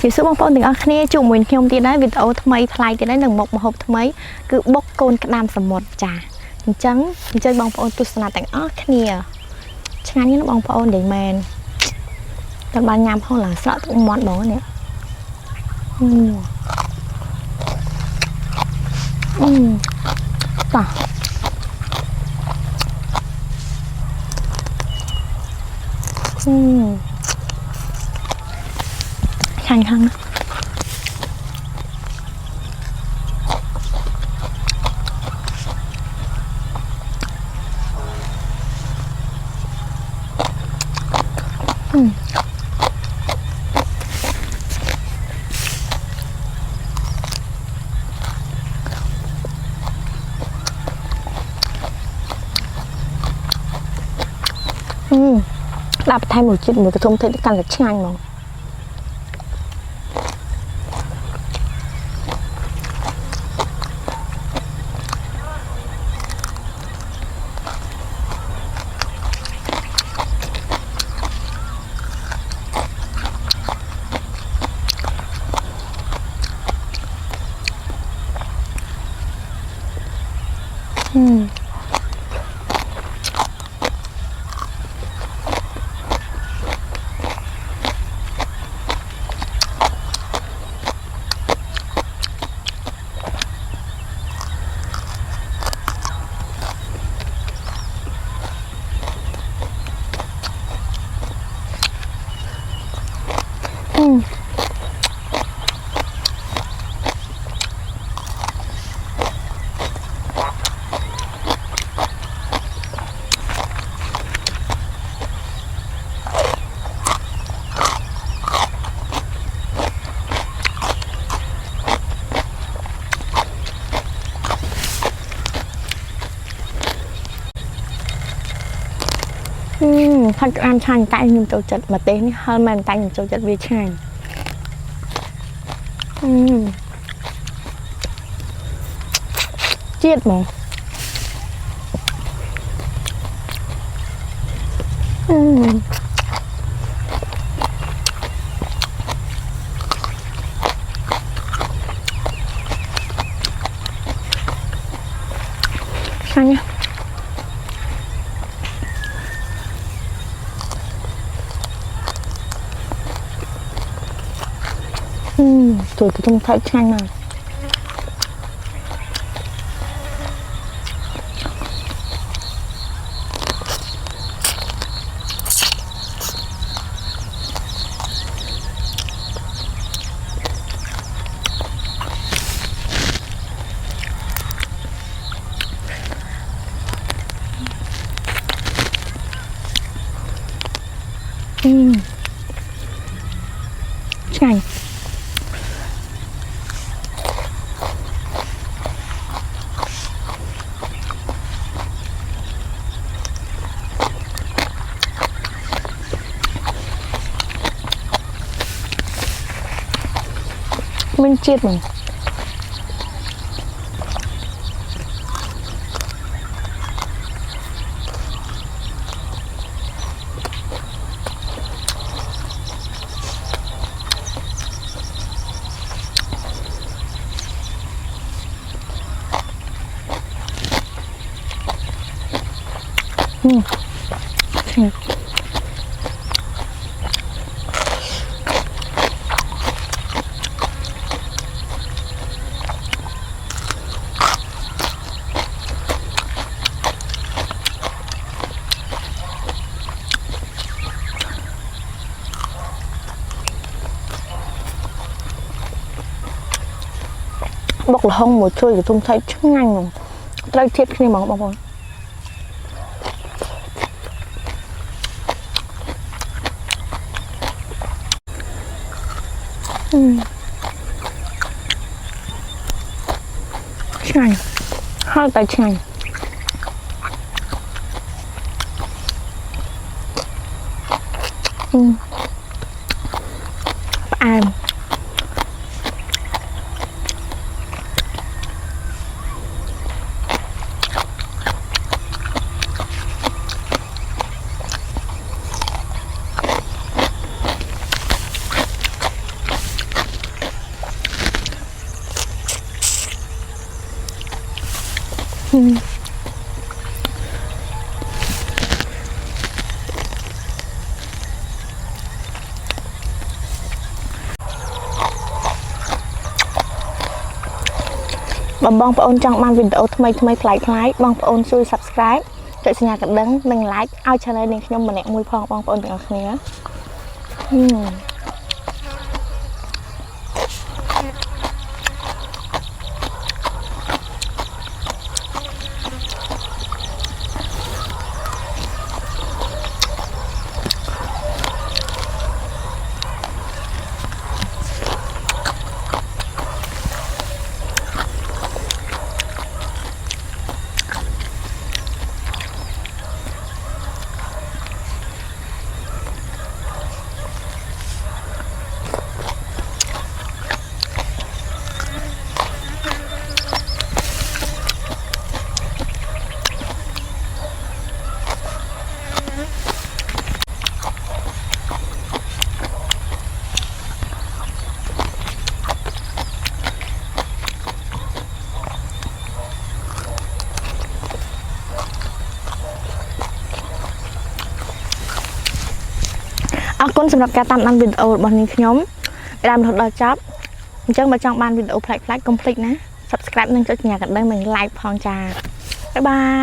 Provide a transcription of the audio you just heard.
thì số bông phong từng ở kia chụp mình không tiền đấy vì tàu tham mấy thay tiền đấy đừng một hộp tham mấy cứ bốc côn cái nam sầm một trà trắng chơi bông phong tu sna tặng ở kia chẳng như nó bông phong để mền tận ban nhám không là sợ cũng món đó này tỏ khăn khăn đạp thay một chút một cái thông thấy càng là chanh mà thật ăn chanh tay nhưng châu chật mà tên hơn màn tay nhưng châu chật vì chanh chết mà sao nhá rồi tôi không thấy chanh nào chanh mình chết mình bọc là không một chơi thì không thấy chắc nhanh rồi đây thiệt khi mà bọc rồi chanh hai tay chanh ăn បងប្អូនចង់បានវីដេអូថ្មីៗប្លែកៗបងប្អូនជួយ Subscribe ចុចសញ្ញាកណ្ដឹងនិង Like ឲ្យ Channel នេះខ្ញុំម្នាក់មួយផងបងប្អូនទាំងអស់គ្នាអរគុណសម្រាប់ការតាមដានវីដេអូរបស់នាងខ្ញុំតាមរហូតដល់ចប់អញ្ចឹងបើចង់បានវីដេអូប្លែកៗកុំភ្លេចណា Subscribe និងចុចសញ្ញាកណ្ដឹងនិង Like ផងចាបាយបាយ